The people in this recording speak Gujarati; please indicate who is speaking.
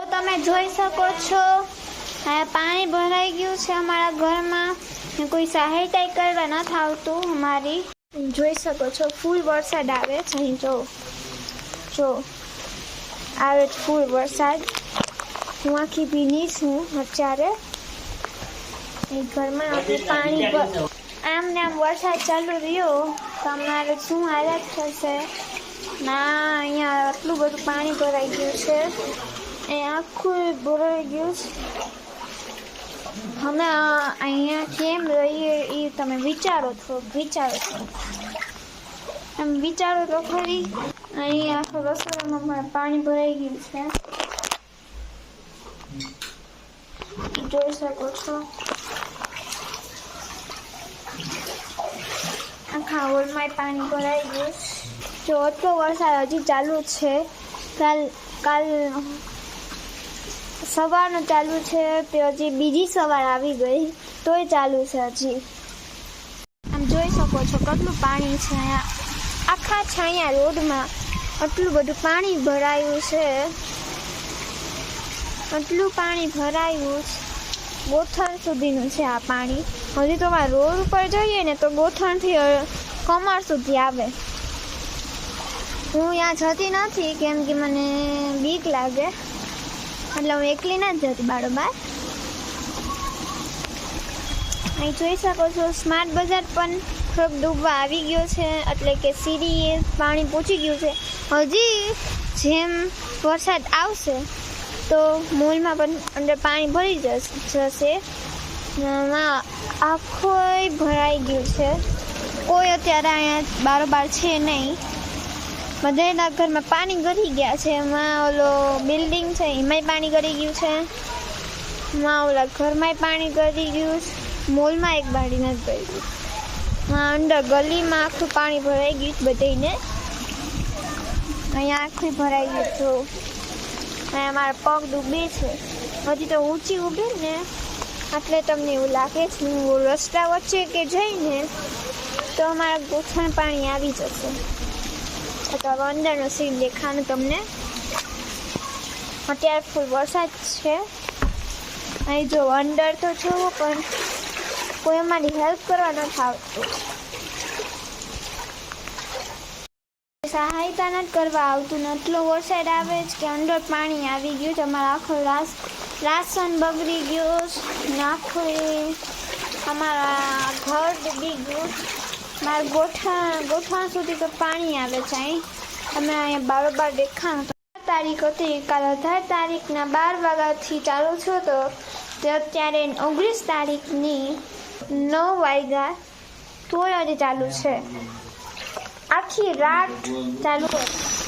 Speaker 1: તો તમે જોઈ શકો છો આ પાણી ભરાઈ ગયું છે અમારા ઘરમાં. કોઈ સહાયતા કરવા નથી આવતું અમારી. જોઈ શકો છો ફૂલ વરસાદ આવે છે. અહીં જો આવે ફૂલ વરસાદ. હું આખી ભીની છું અત્યારે. એ ઘરમાં પાણી આમ ને આમ વરસાદ ચાલુ રહ્યો તો અમારે શું હાલત થશે ના. અહીંયા આટલું બધું પાણી ભરાઈ ગયું છે. એ આખું ભરાઈ ગયું છે. અમે અહીંયા કેમ રહીએ એ તમે વિચારો છો. એમ વિચારો તો ખરી. અહીં આખો રસોડામાં પાણી ભરાઈ ગયું છે. જોઈ શકો છો આખા હોલમાં પાણી ભરાઈ ગયું. જો એટલો વરસાદ હજી ચાલુ છે. કાલ સવારનો ચાલુ છે તે હજી બીજી સવાર આવી ગઈ તોય ચાલુ છે હજી. આમ જોઈ શકો છો કેટલું પાણી છે અહીંયા આખા છાયા રોડમાં. આટલું બધું પાણી ભરાયું છે. આટલું પાણી ભરાયું ગોથણ સુધીનું છે આ પાણી. હજી તો આ રોડ ઉપર જઈએ ને તો ગોથણથી કમર સુધી આવે. હું ત્યાં જતી નથી કેમ કે મને બીક લાગે એટલે હું એકલી ના જ જતી બારોબાર. અહીં જોઈ શકો છો સ્માર્ટ બજાર પણ થોડોક ડૂબવા આવી ગયો છે. એટલે કે સીડીએ પાણી પહોંચી ગયું છે. હજી જેમ વરસાદ આવશે તો મોલમાં પણ અંદર પાણી ભરી જશે. આખો ભરાઈ ગયું છે. કોઈ અત્યારે અહીંયા બારોબાર છે નહીં. બધાના ઘરમાં પાણી ગળી ગયા છે. એમાં ઓલો બિલ્ડિંગ છે એમાંય પાણી ગળી ગયું છે. એમાં ઓલા ઘરમાંય પાણી ગળી ગયું છે. મોલમાં એક બારી નથી ગઈ. અંદર ગલીમાં આખું પાણી ભરાઈ ગયું બધાને. અહીંયા આખું ભરાઈ ગયું તો અહીંયા મારા પગ ડૂબે છે. હજી તો ઊંચી ઊભી ને એટલે તમને એવું લાગે છે હું રસ્તા વચ્ચે કે જઈને તો અમારા ગોઠણ પાણી આવી જશે. તો હવે અંદરનો સીન દેખાનું તમને. અત્યારે ફૂલ વરસાદ છે. અહીં જો અંદર તો જુઓ પણ કોઈ અમારી હેલ્પ કરવા નથી આવતું. સહાયતા નથી કરવા આવતું. એટલો વરસાદ આવે છે કે અંદર પાણી આવી ગયું છે. અમારા આખો રાશન બગડી ગયો ને આખું અમારા ઘર ડૂબી ગયું. મારા ગોઠણ સુધી તો પાણી આવે છે. અહીં તમે અહીંયા બારોબાર દેખાણ. તારીખ હતી કાલ 18 તારીખના 12 વાગ્યાથી ચાલુ છો તો તે અત્યારે 19 તારીખની 9 વાગ્યા તોય હજી ચાલુ છે. આખી રાત ચાલુ હતી.